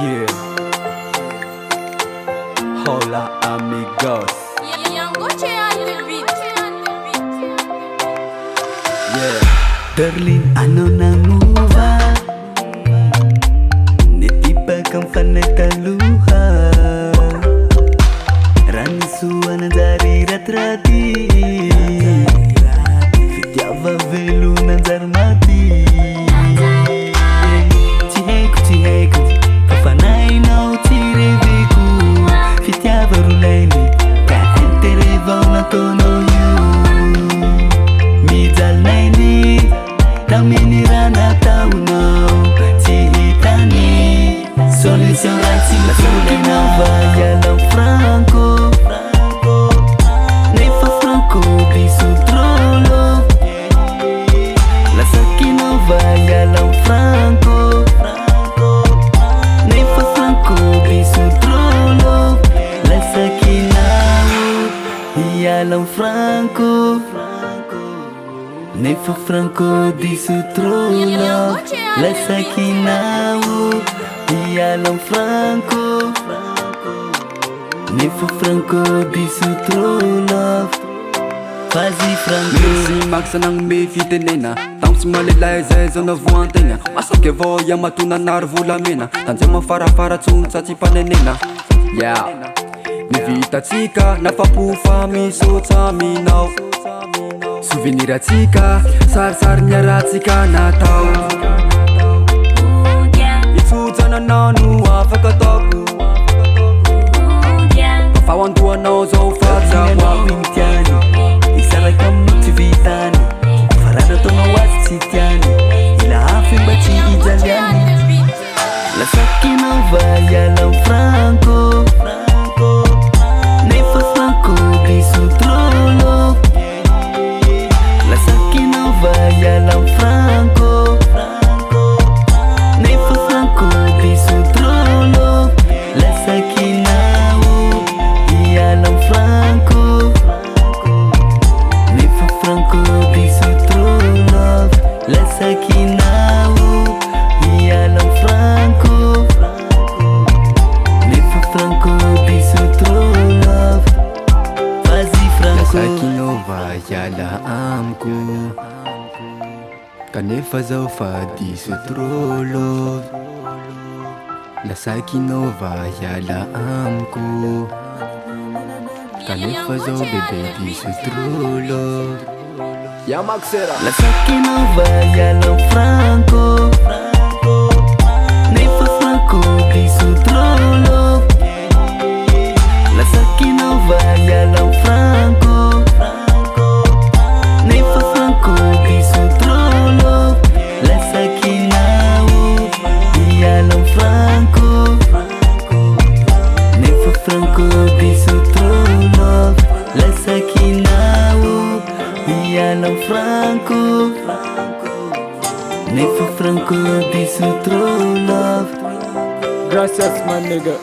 Yeah. Hola amigos. Yeah. Darling, ano nang muva? Niti pa kang panagkaluha. Ranisuan ang dari ratrati. Fidyava velu ng zarmati. Chiheko, kafanay na utireveku. Fidyava rulaini, ka enterevaw na tono yu. Midal naini, taminira na taunaw. Chihitani, solution right sila suli na vaya lang franco. Nefa franco di sutrolo. La sakina vaya lang franco. Nefa franco di sutrolo. La sakina iya lang franco. Nefa franco di sutrolo. La sakina iya lang franco. Nefa franco di sutrolo. Fazi franco. Mesi magsa ng may fitenena. Tamsi malilay zay zo na vuantegna. Masake voya matuna narvolamena. Tanjama farafara tsuntsa tsipanenena. Yeah. Nivitatsika nafapufa misotsa minao. Souveniratsika sarsar niaratsika natao. Itsujana nanu afaka ataoko. Pafawandoanao zao fahatsapa. Wintiani, isaraka motivitani. Farada tono wasitiani. Ila hafin bachi ijaliani. La sakina vaya lang franco. Nefa franco di sutrolo. La sakina vaya lang franco. Nefa franco di sutrolo. La sakina iya lang franco. Nefa franco di sutrolo. La sakina iya lang franco. Nefa franco di sutrolo. Fazi franco. Sakinova yala amku. Kanefa zao fadi sutrolo. La sakinova yala amku. Kanefa zao bebe di sutrolo. Yamaksera. La sakina vaya lang franco. Nefa franco di sutrolo. La sakina vaya lang franco. Nefa franco di sutrolo. La sakina iya lang franco. Nefa franco di sutrolo. La sakina iya lang franco. Nefa franco di sutrolo. Gracias, my nigga.